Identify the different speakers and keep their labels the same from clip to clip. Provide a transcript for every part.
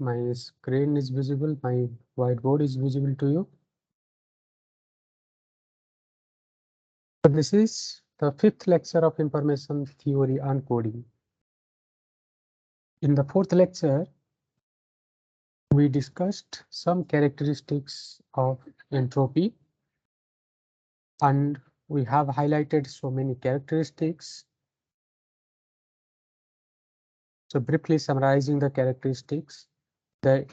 Speaker 1: my screen is visible, my whiteboard is visible to you. So this is the 5th lecture of information theory and coding. In the 4th lecture, we discussed some characteristics of entropy, and we have highlighted so many characteristics. So briefly summarizing the characteristics, the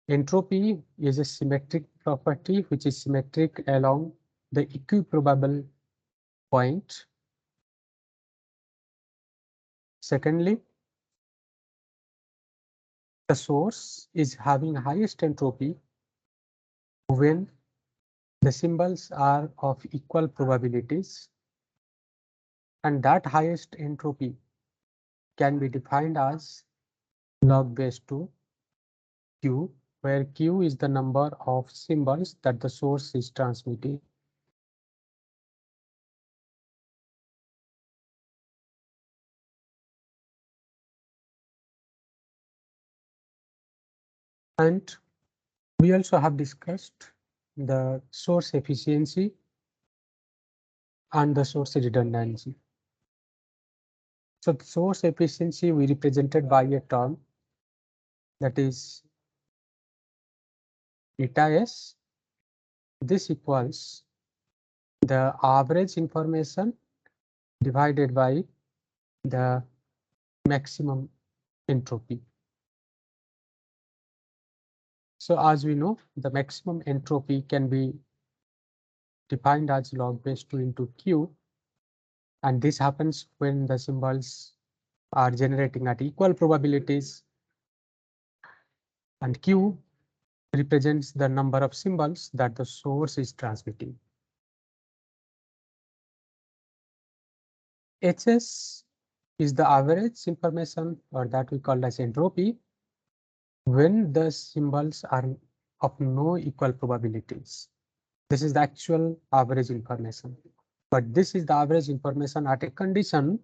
Speaker 1: entropy is a symmetric property which is symmetric along the equiprobable point. Secondly, the source is having highest entropy when the symbols are of equal probabilities, and that highest entropy can be defined as log base 2 Q, where Q is the number of symbols that the source is transmitting. And we also have discussed the source efficiency and the source redundancy. So the source efficiency we represented by a term that is eta s. This equals the average information divided by the maximum entropy. So as we know, the maximum entropy can be defined as log base 2 into Q, and this happens when the symbols are generating at equal probabilities, and Q represents the number of symbols that the source is transmitting. HS is the average information, or that we call as entropy, when the symbols are of no equal probabilities. This is the actual average information, but this is the average information at a condition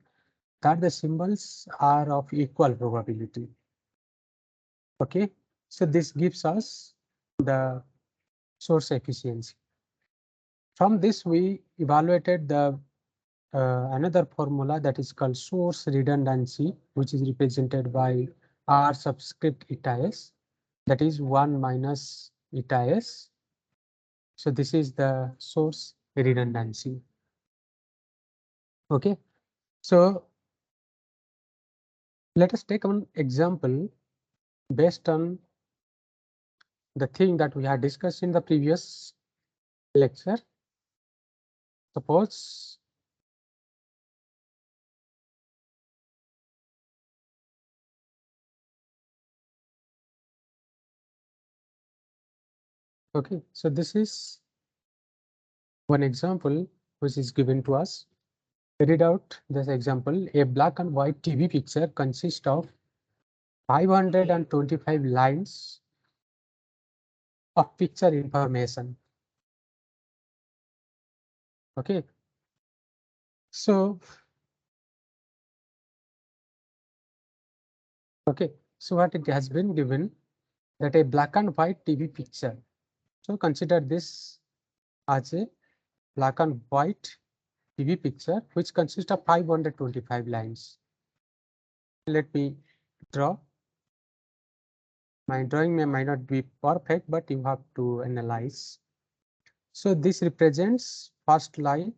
Speaker 1: that the symbols are of equal probability. Okay, so this gives us the source efficiency. From this, we evaluated the another formula that is called source redundancy, which is represented by R subscript eta s, that is 1 minus eta s. So this is the source redundancy. Okay, so let us take an example based on the thing that we had discussed in the previous lecture. Suppose okay, so this is one example which is given to us. Read out this example. A black and white TV picture consists of 525 lines of picture information. Okay, so what it has been given, that a black and white TV picture. So consider this as a black and white TV picture which consists of 525 lines. Let me draw. My drawing might not be perfect, but you have to analyze. So this represents first line.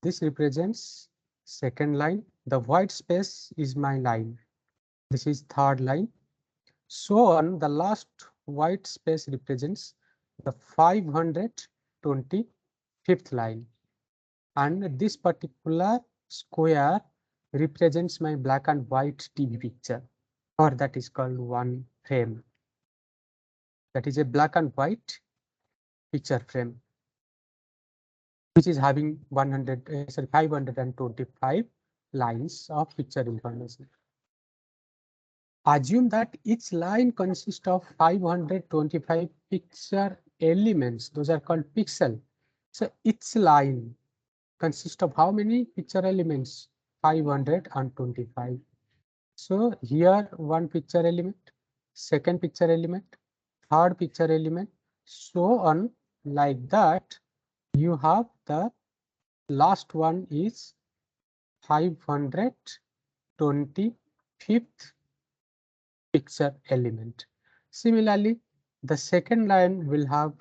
Speaker 1: This represents second line. The white space is my line. This is third line. So on, the last white space represents the 525th line. And this particular square represents my black and white TV picture, or that is called one frame. That is a black and white picture frame, which is having 525 lines of picture information. Assume that each line consists of 525 picture elements. Those are called pixel. So each line consists of how many picture elements? 525. So here one picture element, second picture element, third picture element, so on like that. You have the last one is 525th picture element. Similarly, the second line will have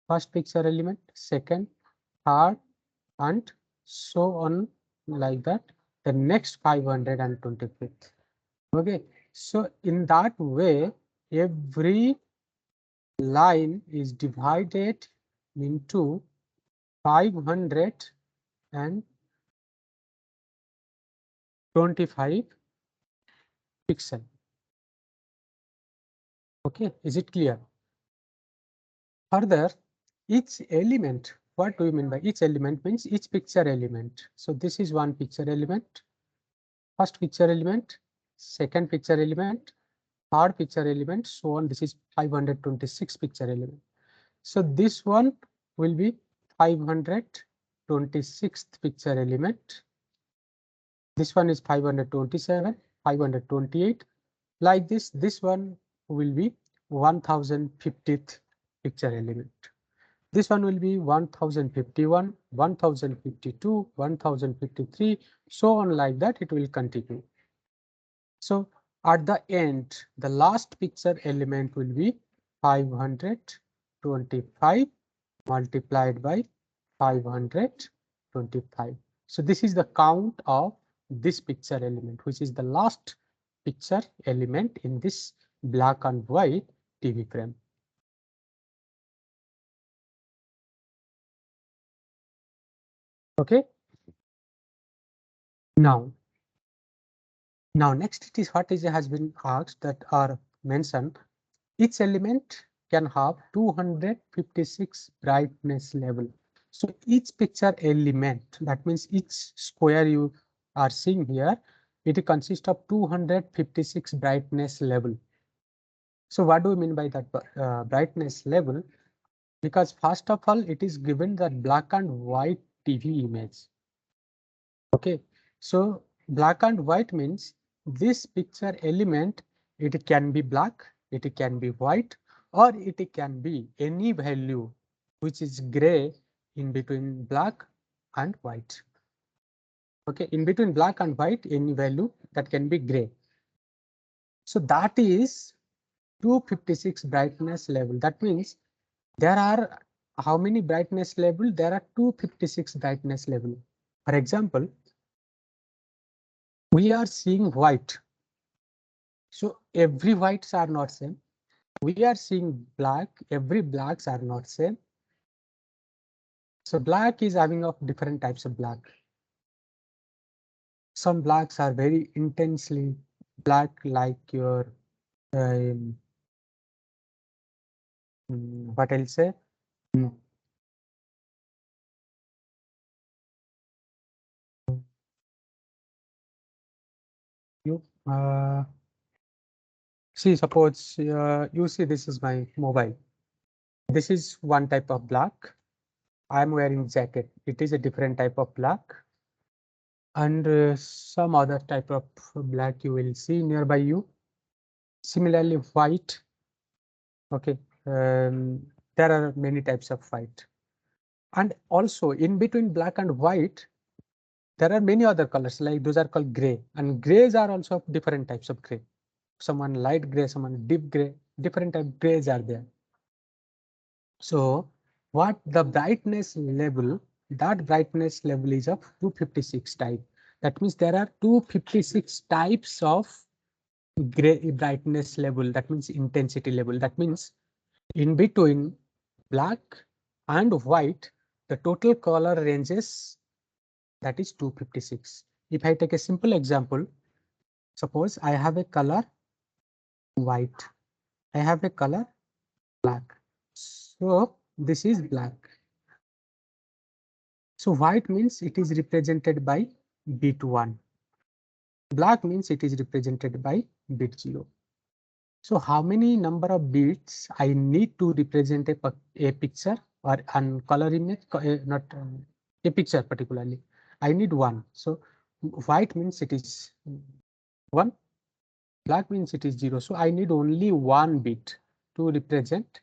Speaker 1: first picture element, second, third, and so on like that. The next 525th. Okay, so in that way, every line is divided into 525 pixel. Okay, is it clear? Further, each element, what do you mean by each element? Means each picture element. So this is one picture element, first picture element, second picture element, third picture element, so on. This is 526 picture element. So this one will be 526th picture element. This one is 527, 528. Like this, this one will be 1050th picture element. This one will be 1051, 1052, 1053, so on like that it will continue. So at the end, the last picture element will be 525 multiplied by 525. So this is the count of this picture element, which is the last picture element in this black and white TV frame. Okay. Now next it is what is has been asked that are mentioned. Each element can have 256 brightness level. So each picture element, that means each square you are seeing here, it consists of 256 brightness level. So what do we mean by that brightness level? Because first of all, it is given that black and white TV image. Okay, so black and white means this picture element, it can be black, it can be white, or it can be any value which is gray in between black and white. Okay, in between black and white, any value that can be gray. So that is 256 brightness level. That means there are how many brightness level? There are 256 brightness level. For example, we are seeing white. So every whites are not same. We are seeing black, every blacks are not same. So black is having of different types of black. Some blacks are very intensely black, like your what I'll say. You see, suppose you see this is my mobile. This is one type of black. I'm wearing jacket. It is a different type of black. And some other type of black you will see nearby you. Similarly, white. Okay, there are many types of white. And also in between black and white, there are many other colors, like those are called gray. And grays are also different types of gray. Someone light gray, someone deep gray, different type of grays are there. So what the brightness level, that brightness level is of 256 type. That means there are 256 types of gray brightness level. That means intensity level. That means in between black and white, the total color ranges, that is 256. If I take a simple example, suppose I have a color white, I have a color black. So this is black. So white means it is represented by bit 1. Black means it is represented by bit 0. So how many number of bits I need to represent a picture or an color image, not a picture particularly? I need 1. So white means it is 1. Black means it is 0. So I need only one bit to represent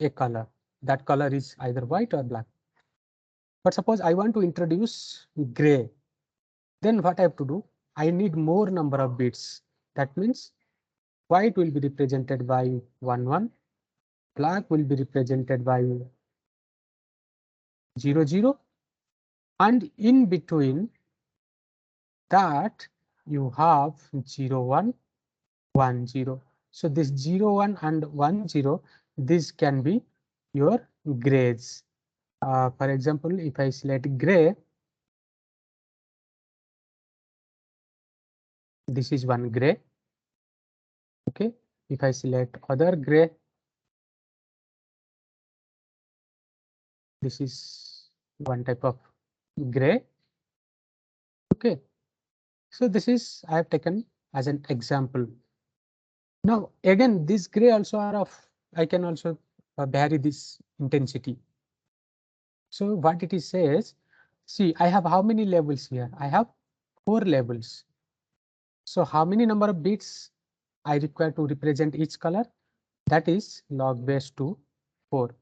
Speaker 1: a color. That color is either white or black. But suppose I want to introduce gray. Then what I have to do? I need more number of bits. That means white will be represented by 1 1, black will be represented by 0 0, and in between that you have 0 1 1 0. So this 0 1 and 1 0, this can be your grays. For example, if I select gray, this is one gray. Okay, if I select other gray, this is one type of gray. Okay, so this is I have taken as an example. Now again, this gray also are of, I can also vary this intensity. So what it is says, see, I have how many levels here? I have 4 levels. So how many number of bits I require to represent each color? That is log base 2 4.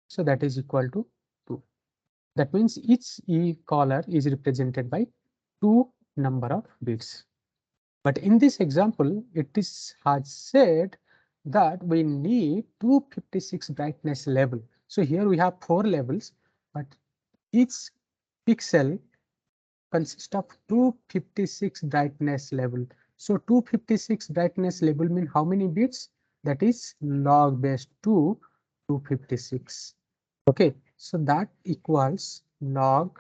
Speaker 1: So that is equal to 2. That means each color is represented by 2 number of bits. But in this example, it is has said that we need 256 brightness level. So here we have 4 levels, but each pixel consists of 256 brightness level. So 256 brightness level mean how many bits? That is log base 2 256. Okay, so that equals log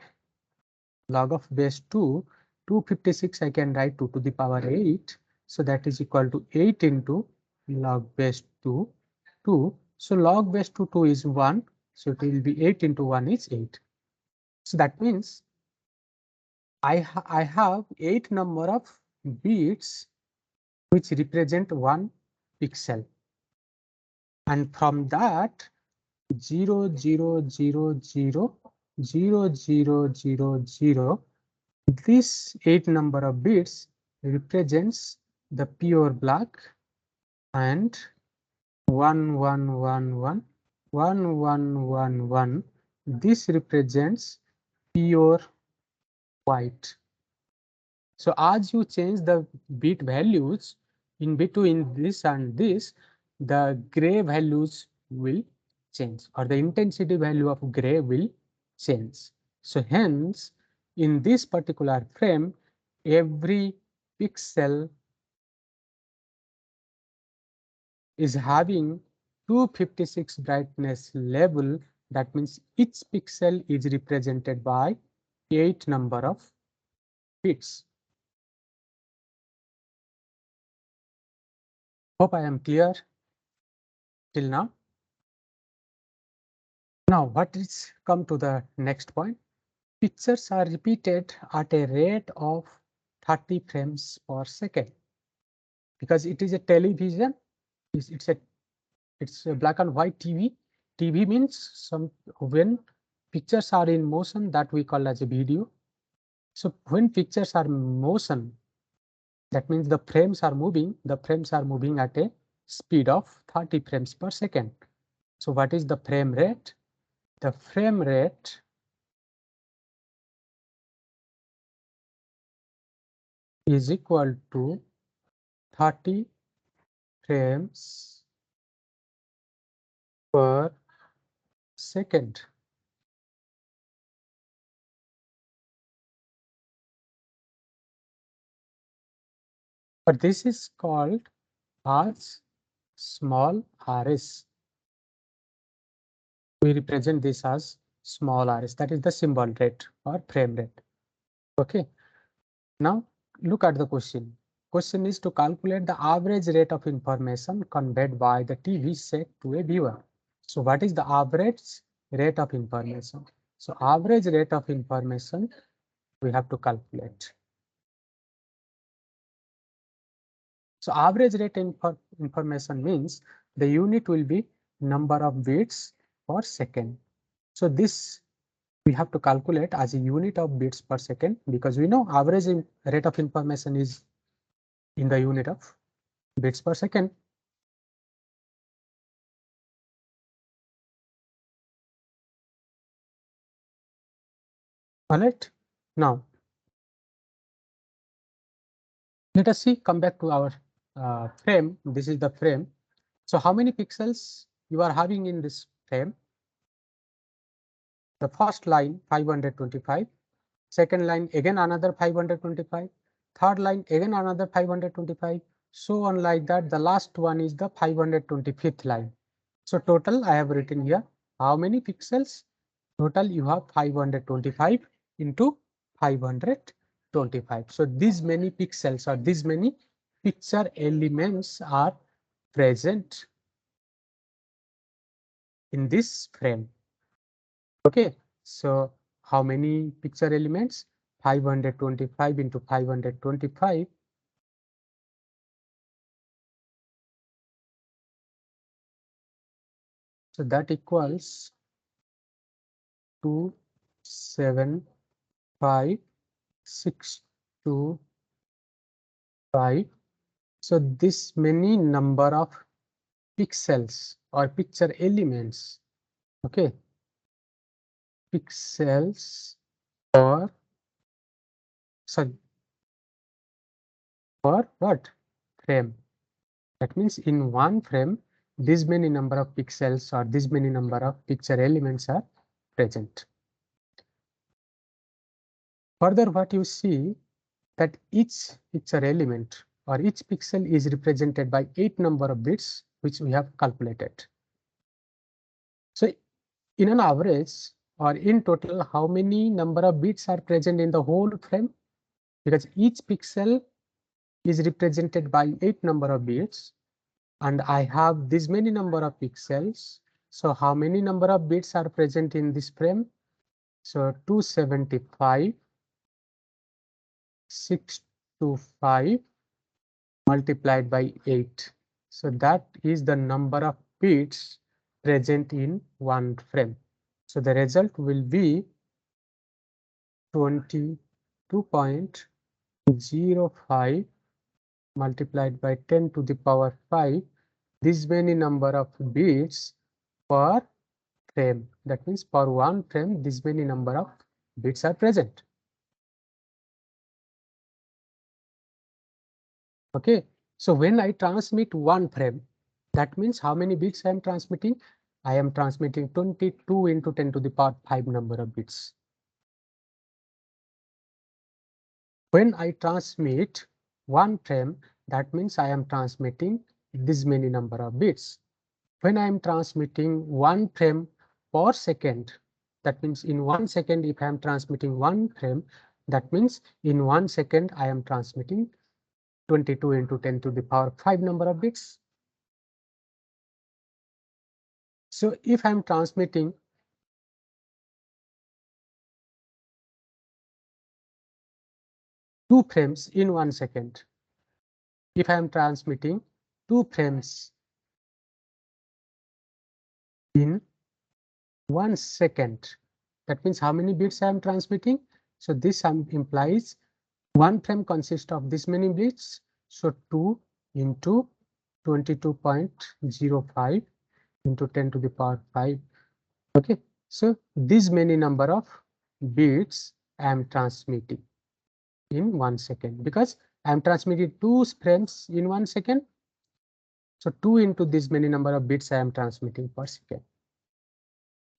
Speaker 1: of base 2 256. I can write 2 to the power 8. So that is equal to 8 into log base 2 2. So log base 2 is 1. So it will be 8 into 1 is 8. So that means I have 8 number of bits which represent 1 pixel, and from that 0 0 0 0 0 0 0 0, this 8 number of bits represents the pure black, and 1 1 1 1 1 1 1 1, this represents pure white. So as you change the bit values in between this and this, the gray values will change, or the intensity value of gray will change. So hence, in this particular frame, every pixel is having 256 brightness level. That means each pixel is represented by 8 number of bits. Hope I am clear till now. Now, what is come to the next point? Pictures are repeated at a rate of 30 frames per second. Because it is a television, it's a black and white TV. TV means when pictures are in motion, that we call as a video. So when pictures are in motion, that means the frames are moving. The frames are moving at a speed of 30 frames per second. So what is the frame rate? The frame rate is equal to 30 frames per second. But this is called as small rs. We represent this as small rs. That is the symbol rate or frame rate. Okay. Now look at the question. Question is to calculate the average rate of information conveyed by the TV set to a viewer. So what is the average rate of information? So average rate of information we have to calculate. So average rate information means the unit will be number of bits per second. So this we have to calculate as a unit of bits per second, because we know average rate of information is in the unit of bits per second. All right. Now, let us see, come back to our frame. This is the frame. So how many pixels you are having in this frame? The first line 525, second line again another 525, third line again another 525, so on like that. The last one is the 525th line. So total I have written here how many pixels? Total you have 525 into 525. So these many pixels or these many picture elements are present in this frame. Okay, so how many picture elements? 525 into 525. So that equals 275,625. So this many number of pixels or picture elements. Okay, pixels or sorry for what? Frame. That means in one frame, this many number of pixels or this many number of picture elements are present. Further, what you see that each picture element or each pixel is represented by 8 number of bits, which we have calculated. So in an average or in total, how many number of bits are present in the whole frame? Because each pixel is represented by 8 number of bits, and I have this many number of pixels. So how many number of bits are present in this frame? So 275, 625 multiplied by 8. So that is the number of bits present in one frame. So the result will be 22.05 multiplied by 10 to the power 5. This many number of bits per frame. That means for one frame, this many number of bits are present. Okay, so when I transmit one frame, that means how many bits I am transmitting? I am transmitting 22 into 10 to the power 5 number of bits. When I transmit one frame, that means I am transmitting this many number of bits. When I am transmitting one frame per second, that means in 1 second, if I am transmitting one frame, that means in 1 second I am transmitting 22 into 10 to the power 5 number of bits. So if I'm transmitting two frames in 1 second, if I'm transmitting two frames in 1 second, that means how many bits I am transmitting? So this implies one frame consists of this many bits. So 2 into 22.05 into 10 to the power 5. Okay, so this many number of bits I am transmitting in 1 second, because I am transmitting two frames in 1 second. So 2 into this many number of bits I am transmitting per second.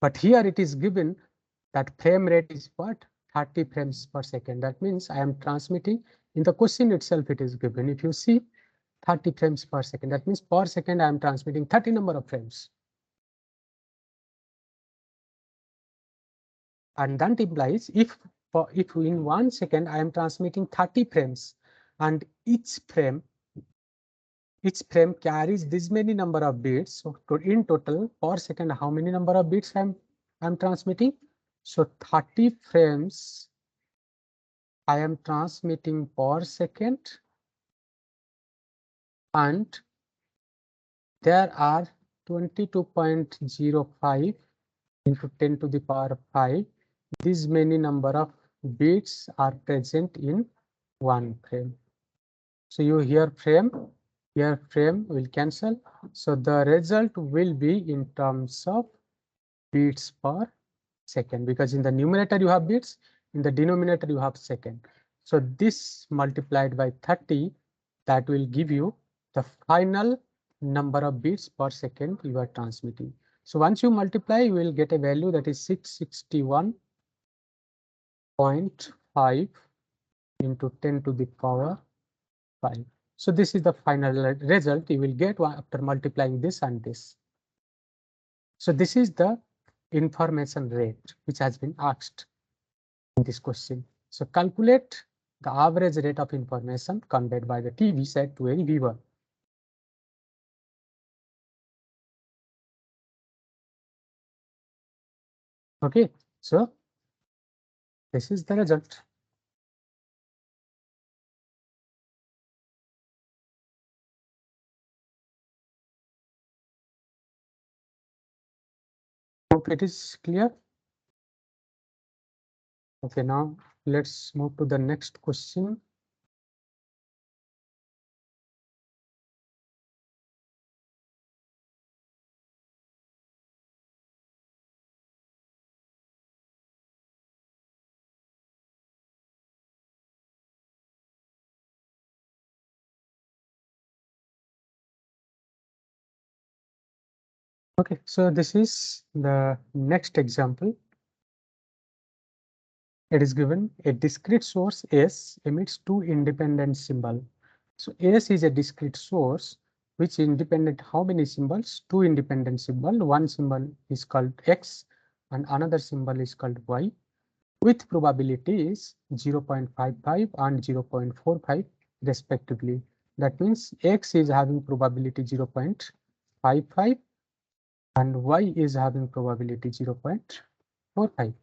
Speaker 1: But here it is given that frame rate is what? 30 frames per second. That means I am transmitting, in the question itself it is given. If you see 30 frames per second, that means per second I am transmitting 30 number of frames. And that implies if in 1 second I am transmitting 30 frames, and each frame carries this many number of bits. So in total per second, how many number of bits I'm transmitting? So 30 frames I am transmitting per second, and there are 22.05 into 10 to the power 5. These many number of bits are present in one frame. So you hear frame, Here frame will cancel. So the result will be in terms of beats per second, because in the numerator you have beats, in the denominator you have second. So this multiplied by 30, that will give you the final number of bits per second you are transmitting. So once you multiply, you will get a value that is 661.5 into 10 to the power 5. So this is the final result you will get after multiplying this and this. So this is the information rate which has been asked in this question. So calculate the average rate of information conveyed by the TV set to a viewer. Okay, so this is the result. Hope it is clear. Okay, now let's move to the next question. Okay, so this is the next example. It is given a discrete source S emits two independent symbols. So S is a discrete source which independent how many symbols? Two independent symbols. One symbol is called X and another symbol is called Y, with probabilities 0.55 and 0.45 respectively. That means X is having probability 0.55 and Y is having probability 0.45.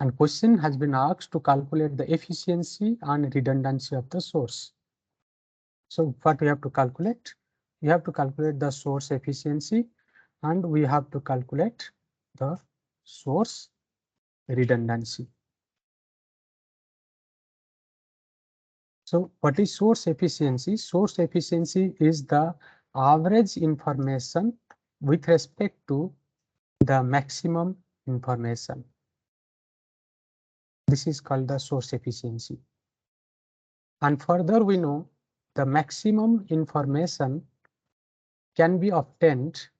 Speaker 1: And question has been asked to calculate the efficiency and redundancy of the source. So what we have to calculate? We have to calculate the source efficiency and we have to calculate the source redundancy. So what is source efficiency? Source efficiency is the average information with respect to the maximum information. This is called the source efficiency. And further, we know the maximum information can be obtained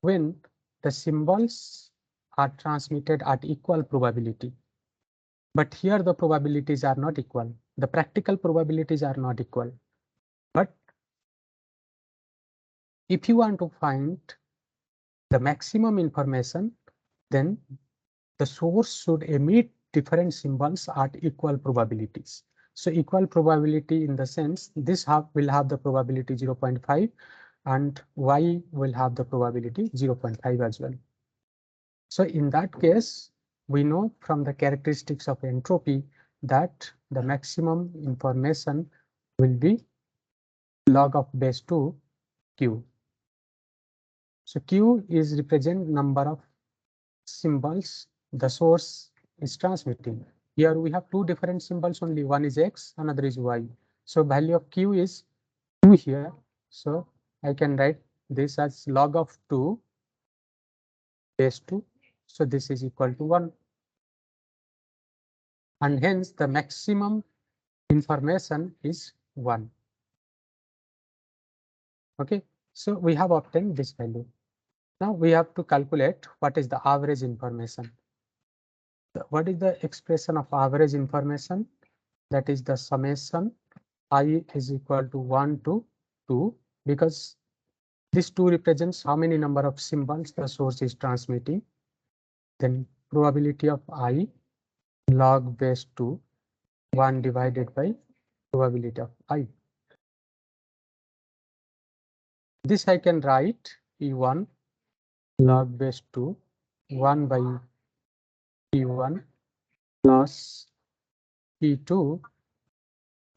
Speaker 1: when the symbols are transmitted at equal probability. But here the probabilities are not equal. The practical probabilities are not equal. But if you want to find the maximum information, then the source should emit different symbols at equal probabilities. So equal probability in the sense this will have the probability 0.5 and Y will have the probability 0.5 as well. So in that case, we know from the characteristics of entropy that the maximum information will be log of base 2 Q. So Q is represent number of symbols the source is transmitting. Here we have two different symbols only, one is X, another is Y. So value of Q is 2 here. So I can write this as log of 2 base 2. So this is equal to 1. And hence the maximum information is 1. Okay, so we have obtained this value. Now we have to calculate what is the average information. What is the expression of average information? That is the summation I is equal to 1 to 2, because this 2 represents how many number of symbols the source is transmitting. Then probability of I log base 2, 1 divided by probability of I. This I can write P1 log base 2, 1 by P1 plus P2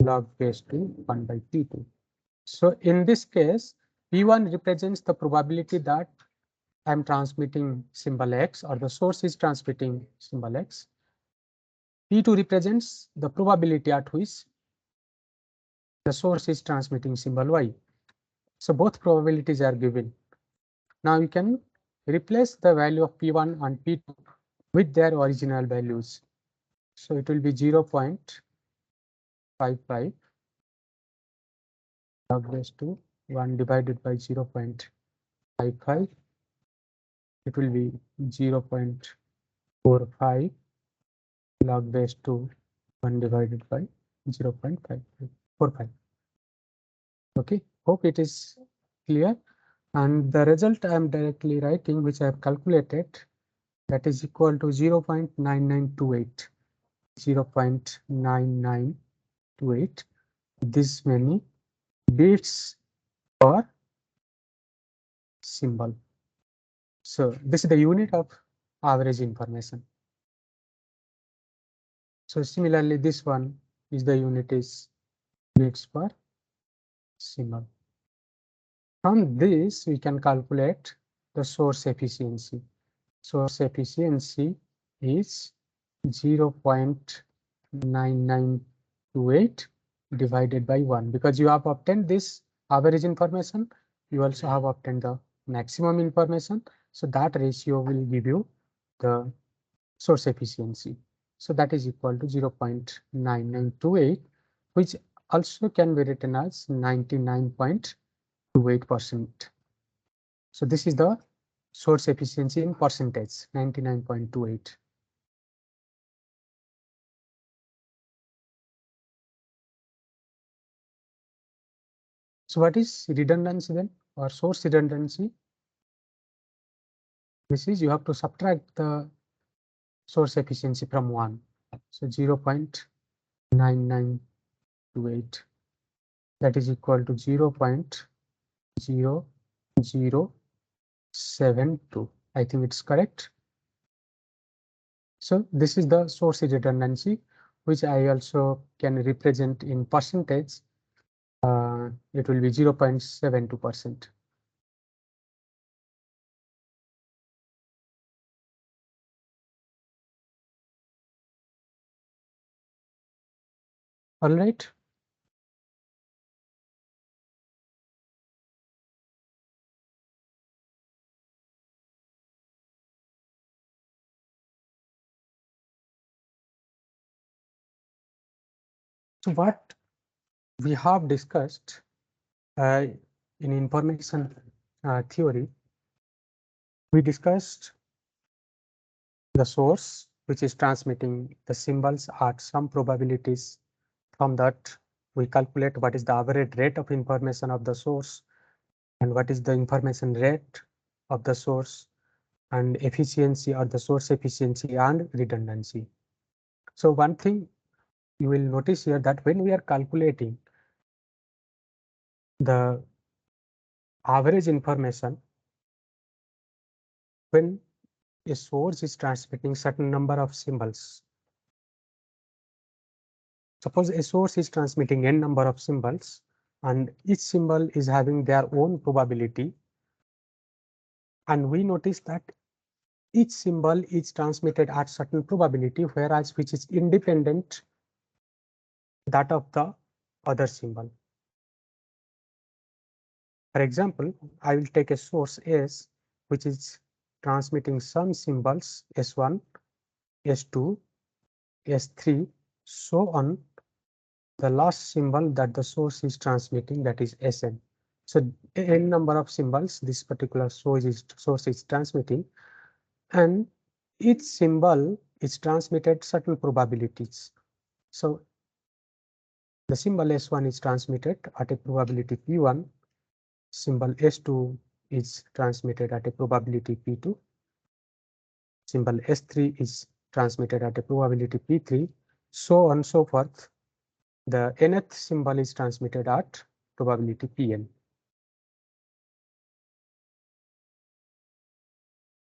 Speaker 1: log base 2, 1 by P2. So in this case, P1 represents the probability that I'm transmitting symbol X or the source is transmitting symbol X. P2 represents the probability at which the source is transmitting symbol y. So both probabilities are given. Now you can replace the value of P1 and P2 with their original values. So it will be 0.55 log base 2 1 divided by 0.55. It will be 0.45 log base 2 1 divided by 0.545. Okay, hope it is clear. And the result I am directly writing, which I have calculated, that is equal to 0.9928. 0.9928. This many bits per symbol. So this is the unit of average information. So similarly, this one is the unit is bits per symbol. From this, we can calculate the source efficiency. Source efficiency is 0.9928 divided by 1, because you have obtained this average information, you also have obtained the maximum information. So that ratio will give you the source efficiency. So that is equal to 0.9928, which also can be written as 99.28%. So this is the source efficiency in percentage, 99.28. So what is redundancy then, or source redundancy? This is you have to subtract the source efficiency from 1. So 0.9928, that is equal to 0.0072. I think it's correct. So this is the source redundancy, which I also can represent in percentage. It will be 0.72%. All right. So what we have discussed in information theory, we discussed the source, which is transmitting the symbols at some probabilities. From that, we calculate what is the average rate of information of the source and what is the information rate of the source, and efficiency or the source efficiency and redundancy. So one thing you will notice here, that when we are calculating the average information, when a source is transmitting certain number of symbols, suppose a source is transmitting n number of symbols and each symbol is having their own probability, and we notice that each symbol is transmitted at certain probability, whereas which is independent that of the other symbol. For example, I will take a source S, which is transmitting some symbols S1, S2, S3, so on. The last symbol that the source is transmitting, that is Sn. So n number of symbols this particular source is transmitting, and each symbol is transmitted certain probabilities. So the symbol S1 is transmitted at a probability P1, symbol S2 is transmitted at a probability P2, symbol S3 is transmitted at a probability P3, so on and so forth. The nth symbol is transmitted at probability Pn.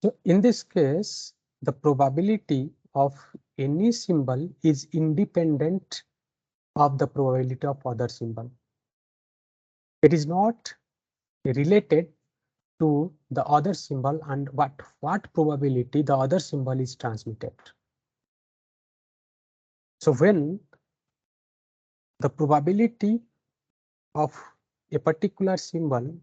Speaker 1: So in this case, the probability of any symbol is independent of the probability of other symbol. It is not related to the other symbol and what probability the other symbol is transmitted. So when the probability of a particular symbol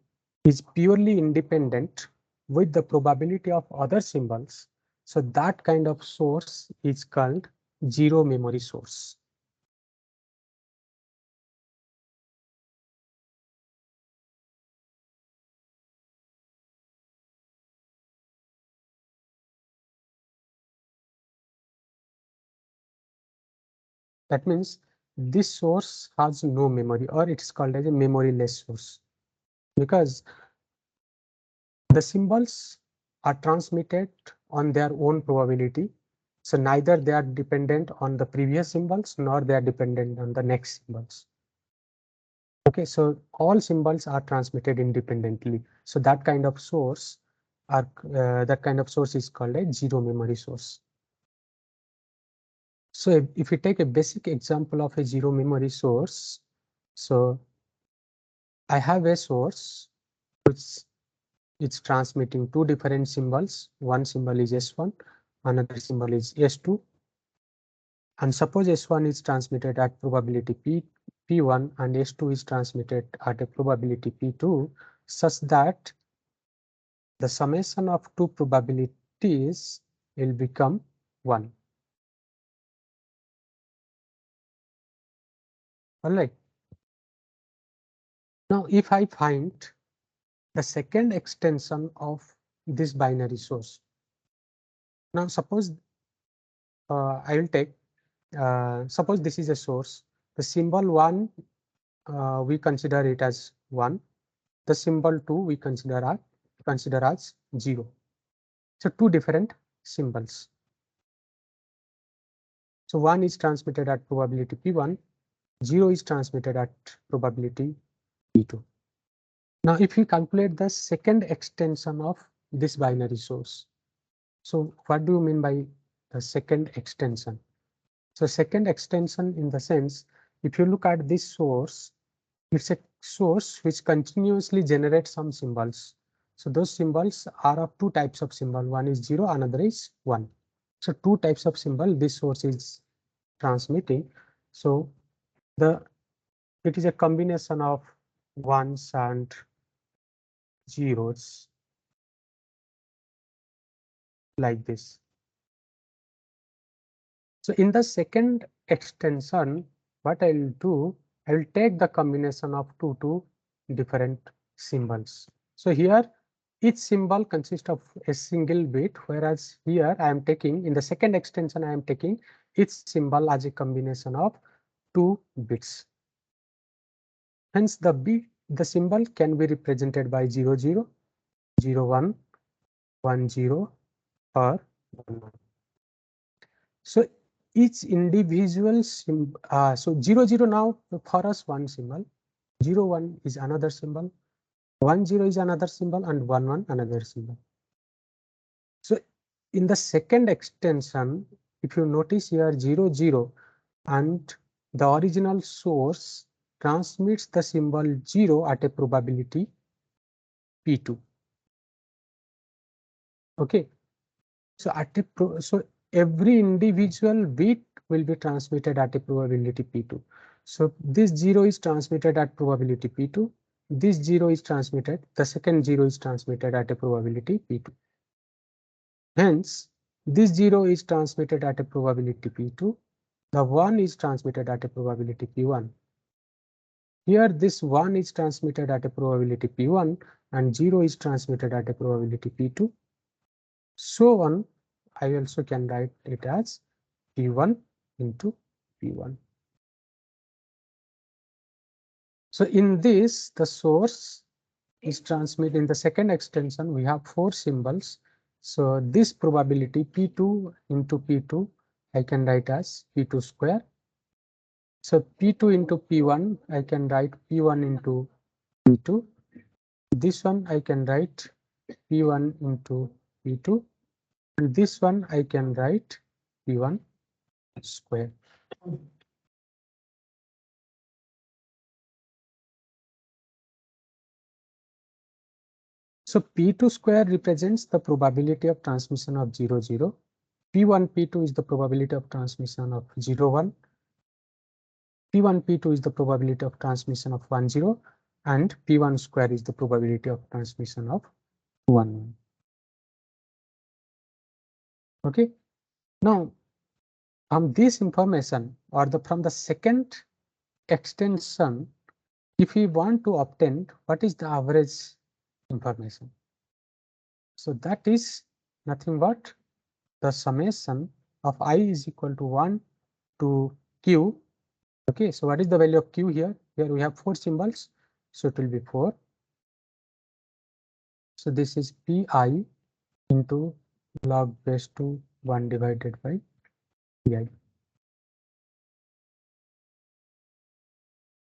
Speaker 1: is purely independent with the probability of other symbols, so that kind of source is called zero memory source. That means this source has no memory, or it is called as a memoryless source, because the symbols are transmitted on their own probability. So neither they are dependent on the previous symbols nor they are dependent on the next symbols. Okay, so all symbols are transmitted independently. So that kind of source is called a zero memory source. So if we take a basic example of a zero memory source, so I have a source which it's transmitting two different symbols. One symbol is S1, another symbol is S2. And suppose S1 is transmitted at probability P1 and S2 is transmitted at a probability P2, such that the summation of two probabilities will become 1. All right. Now, if I find the second extension of this binary source, now suppose I will take, suppose this is a source. The symbol 1, we consider it as 1. The symbol 2 we consider as 0. So two different symbols. So 1 is transmitted at probability P1, 0 is transmitted at probability P2. Now if we calculate the second extension of this binary source, so what do you mean by the second extension? So second extension in the sense, if you look at this source, it's a source which continuously generates some symbols. So those symbols are of two types of symbol. One is 0, another is 1. So two types of symbol this source is transmitting. So it is a combination of ones and zeros like this. So in the second extension, what I will do, I will take the combination of two different symbols. So here each symbol consists of a single bit, whereas here I am taking, in the second extension, I am taking each symbol as a combination of 2 bits. Hence the symbol can be represented by 0, 0, 0, 1, 1, 0, or 1, 1. So each individual so 0, 0 now for us one symbol, 0, 1 is another symbol, 1, 0 is another symbol, and 1, 1 another symbol. So in the second extension, if you notice here 0, 0, and the original source transmits the symbol 0 at a probability P2. Okay, so so every individual bit will be transmitted at a probability P2. So this 0 is transmitted at probability P2. This 0 is transmitted, the second 0 is transmitted at a probability P2. Hence, this 0 is transmitted at a probability P2. The 1 is transmitted at a probability P1. Here, this 1 is transmitted at a probability P1 and 0 is transmitted at a probability P2. So on, I also can write it as P1 into P1. So in this, the source is transmitted in the second extension. We have 4 symbols. So this probability P2 into P2, I can write as P2 square. So P2 into P1, I can write P1 into P2. This one I can write P1 into P2. And this one I can write P1 square. So P2 square represents the probability of transmission of 0, 0. P1, P2 is the probability of transmission of 0, 1. P1, P2 is the probability of transmission of 1, 0, and P1 square is the probability of transmission of 1. Okay. Now, from this information or from the second extension, if we want to obtain what is the average information, so that is nothing but the summation of I is equal to 1 to Q. Okay, so what is the value of Q here? Here we have 4 symbols, so it will be 4. So this is Pi into log base 2 1 divided by Pi.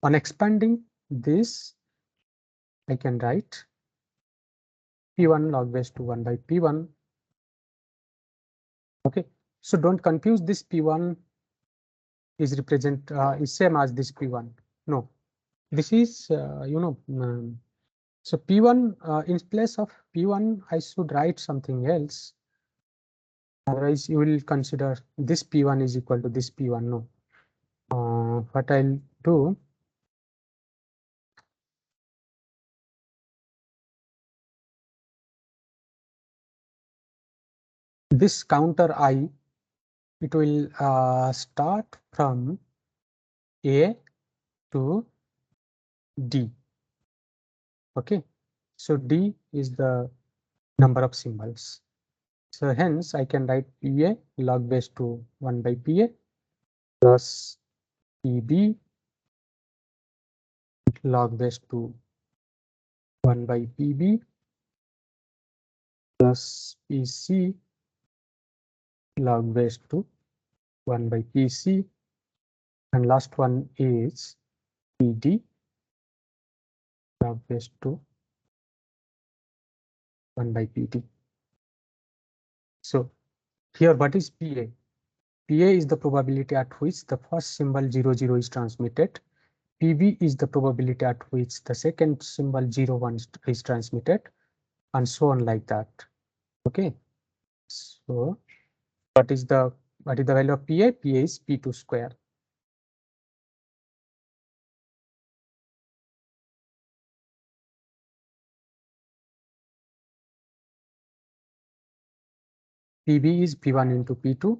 Speaker 1: On expanding this, I can write P1 log base 2 1 by P1. Okay, so don't confuse this P1 is same as this P1. No, this is so P1 in place of P1 I should write something else. Otherwise, you will consider this P1 is equal to this P1. No, what I'll do, this counter I, it will start from A to D. Okay, so D is the number of symbols. So hence I can write PA log base to 1 by PA plus PB log base to 1 by PB plus PC log base to 1 by PC, and last one is PD log base to 1 by PD. So here what is PA? PA is the probability at which the first symbol 0, 0 is transmitted. PB is the probability at which the second symbol 0, 1 is transmitted, and so on like that. Okay. So what is the value of PA? PA is P2 square. PB is P1 into P2.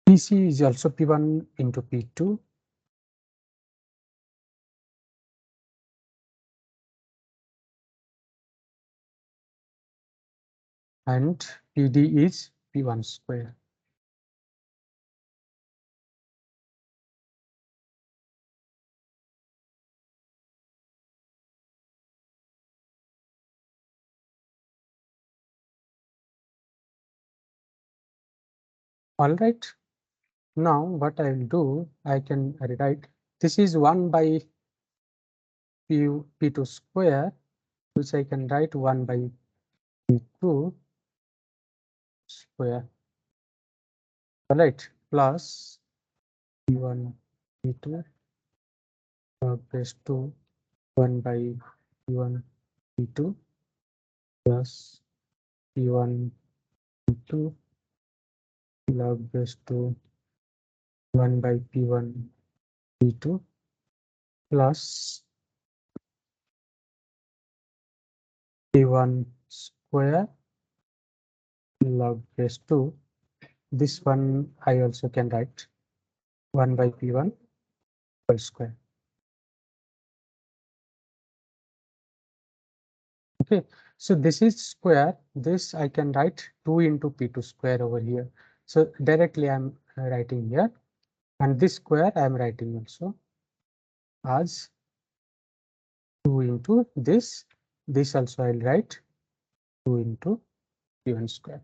Speaker 1: PC is also P1 into P2. And PD is P1 square. All right. Now what I will do, I can rewrite this is 1 by P2 square, which I can write 1 by P2 square. All right, plus P1 P2 log base 2 1 by P1 P2 plus P1 P2 log base 2 1 by P1 P2 plus P1 square log base 2. This one I also can write 1 by P1 whole square. Okay, so this is square. This I can write 2 into P2 square over here. So directly I'm writing here, and this square I'm writing also as 2 into this. This also I'll write 2 into P1 square.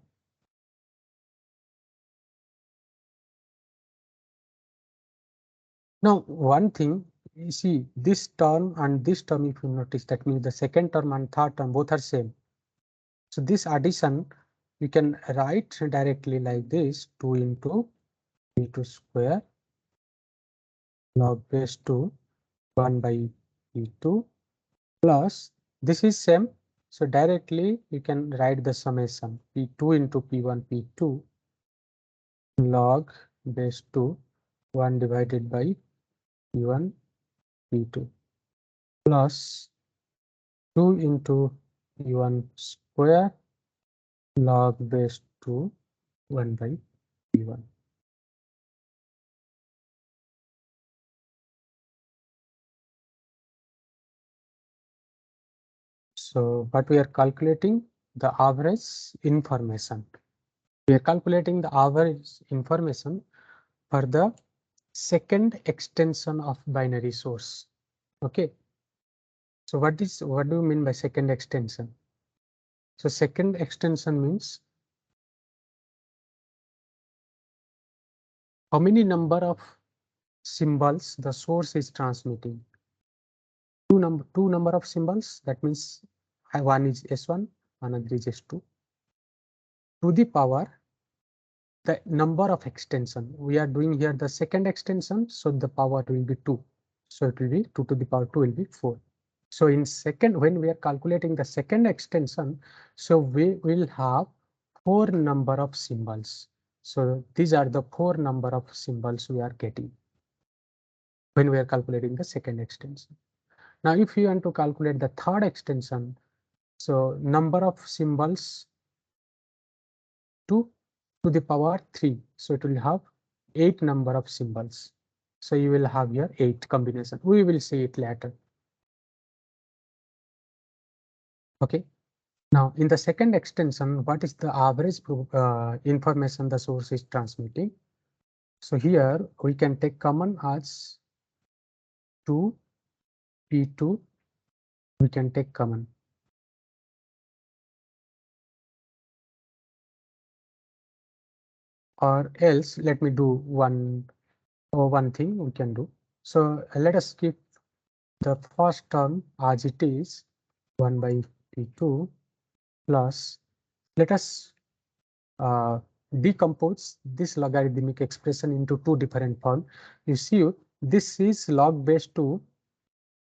Speaker 1: Now, one thing, you see this term and this term, if you notice, that means the second term and third term both are same. So this addition we can write directly like this 2 into P2 square log base 2 1 by P2 plus this is same. So directly you can write the summation P2 into P1 P2 log base 2 1 divided by P1 P2 plus 2 into P1 square log base 2 1 by P1. So what we are calculating the average information. We are calculating the average information for the second extension of binary source. Okay. So what do you mean by second extension? So second extension means how many number of symbols the source is transmitting. Two number of symbols. That means one is S1, another is S2. To the power the number of extension. We are doing here the second extension, so the power will be 2. So it will be 2 to the power 2 will be 4. So in second, when we are calculating the second extension, so we will have 4 number of symbols. So these are the 4 number of symbols we are getting when we are calculating the second extension. Now, if you want to calculate the third extension, so number of symbols 2 to the power 3. So it will have 8 number of symbols. So you will have here 8 combination. We will see it later. Okay. Now in the second extension, what is the average information the source is transmitting? So here we can take common as 2 P2. We can take common. Or else let me do one thing we can do. So let us keep the first term as it is 1 by P2 plus let us decompose this logarithmic expression into 2 different forms. You see this is log base 2.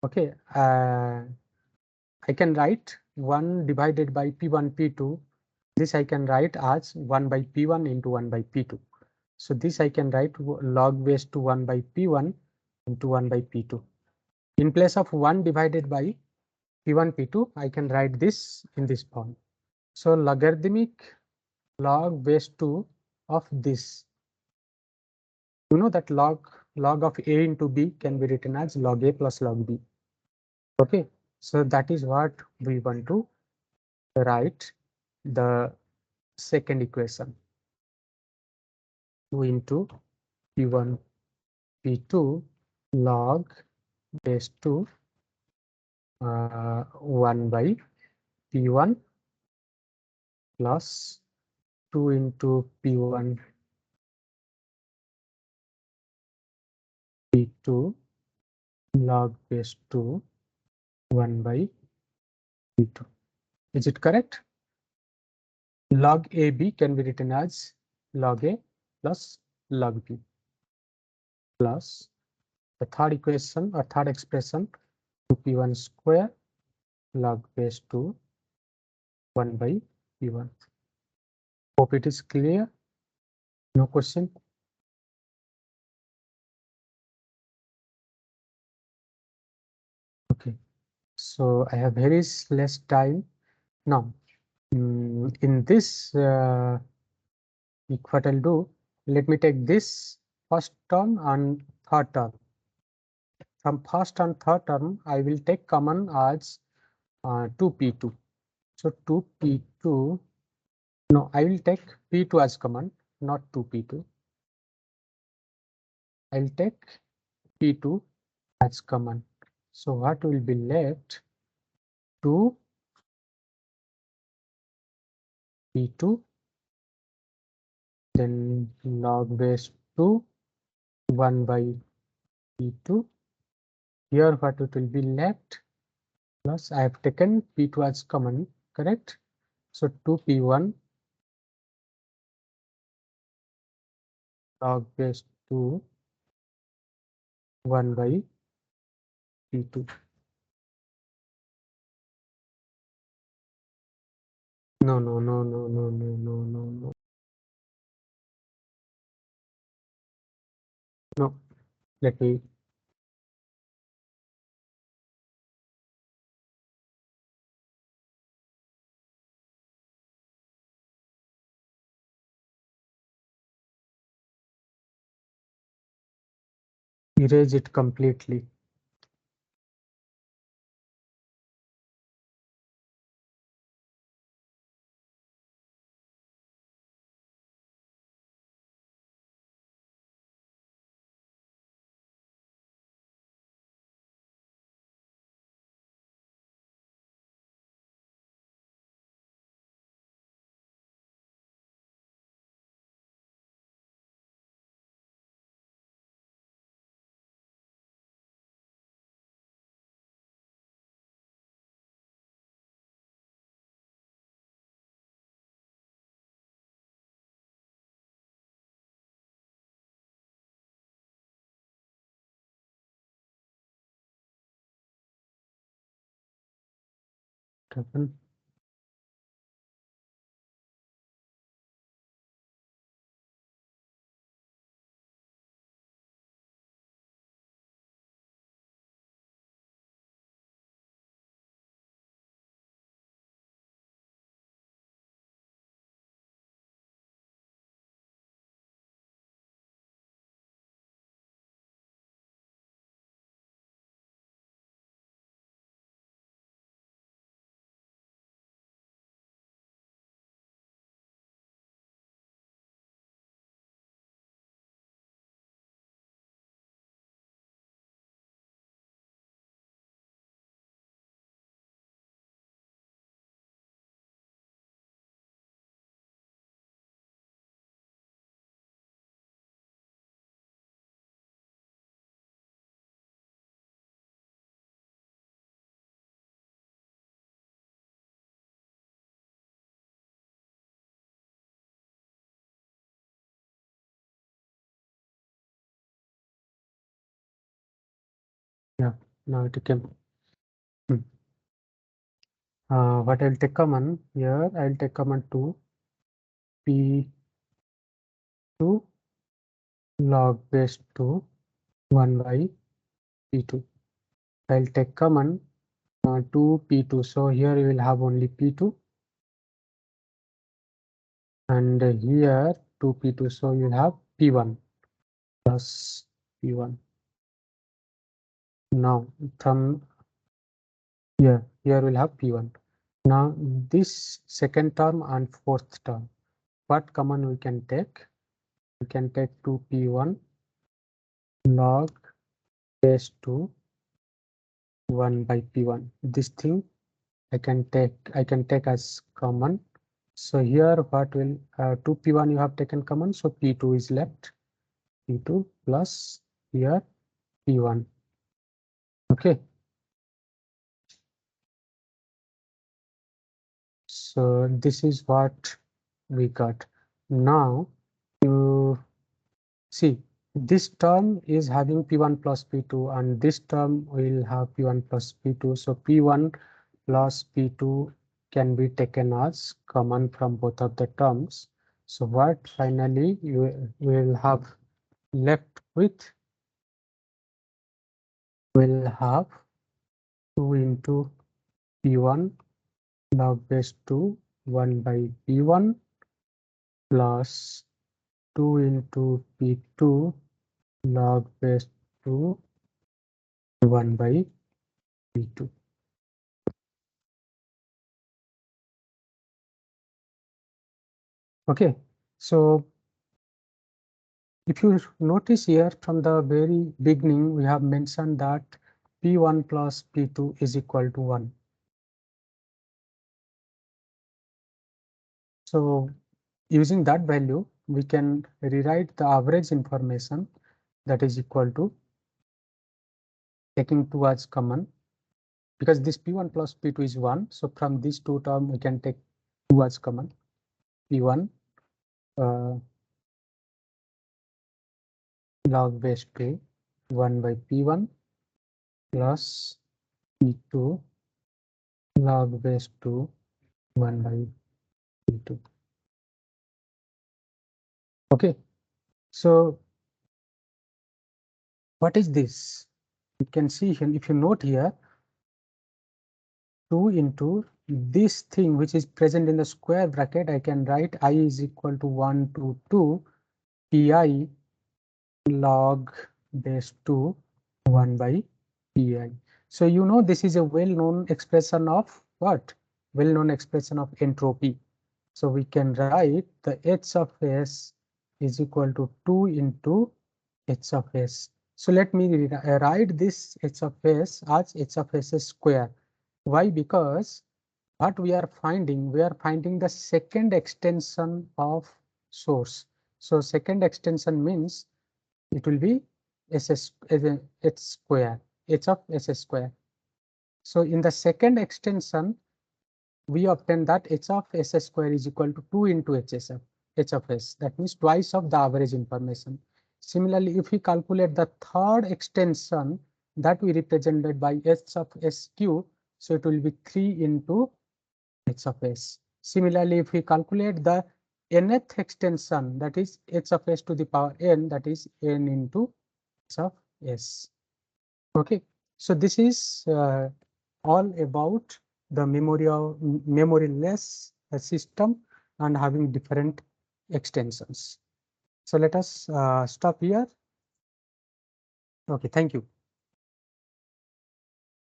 Speaker 1: Okay, I can write 1 divided by P1 P2. This I can write as 1 by P1 into 1 by P2. So this I can write log base to 1 by P1 into 1 by P2. In place of 1 divided by P1 P2, I can write this in this form. So logarithmic log base 2 of this. You know that log of A into B can be written as log A plus log B. Okay, so that is what we want to write the second equation. 2 into P1 P2 log base 2 1 by P1 plus 2 into P1 P2 log base 2 1 by P2. Is it correct? Log AB can be written as log A plus log B plus the third equation or third expression 2P1 square log base 2 1 by P1. Hope it is clear. No question. Okay, so I have very less time now. In this, what I'll do, let me take this first term and third term. From first and third term, I will take common as 2P2. So 2P2, no, I will take P2 as common, not 2P2. I'll take P2 as common. So what will be left? 2 P2, then log base 2, 1 by P2. Here what it will be left? Plus I have taken P2 as common, correct? So 2P1 log base 2 1 by P2. No, no, no, no, no, no, no, no, no. No, let me erase it completely. Happen. Yeah, now it came. Hmm. What I'll take common here, I'll take common 2 P2 log base 2 1 by P2. I'll take common 2 P2. So here you will have only P2 and here 2 P2. So you'll have P1 plus P1. Now from here we'll have P1. Now this second term and fourth term, what common we can take? We can take 2P1 log base 2 1 by P1. This thing I can take as common. So here what will 2P1 you have taken common, so P2 is left. P2 plus here P1. Okay. So this is what we got. Now you see this term is having P1 plus P2 and this term will have P1 plus P2. So P1 plus P2 can be taken as common from both of the terms. So what finally you will have left with, will have 2 into P1 log base 2 1 by P1 plus 2 into P2 log base 2 1 by P2. Okay, so if you notice here from the very beginning, we have mentioned that P1 plus P2 is equal to 1. So using that value, we can rewrite the average information that is equal to taking 2 as common, because this P1 plus P2 is 1. So from these two terms, we can take 2 as common. P1 log base 2 1 by P1 plus P2 log base 2 1 by 2. Okay, so what is this? You can see here, if you note here, 2 into this thing which is present in the square bracket, I can write I is equal to 1 to 2 pi log base 2 1 by pi. So you know this is a well-known expression of what? Well-known expression of entropy. So we can write the h of s is equal to 2 into h of s. So let me write this h of s as h of s square. Why? Because what we are finding the second extension of source. So second extension means it will be h square, h of s square. So in the second extension, we obtain that h of s square is equal to 2 into h of s. That means twice of the average information. Similarly, if we calculate the third extension that we represented by h of sq, so it will be 3 into h of s. Similarly, if we calculate the nth extension, that is h of s to the power n, that is n into h of s. Okay, so this is all about the memoryless system and having different extensions. So let us stop here. Okay, thank you.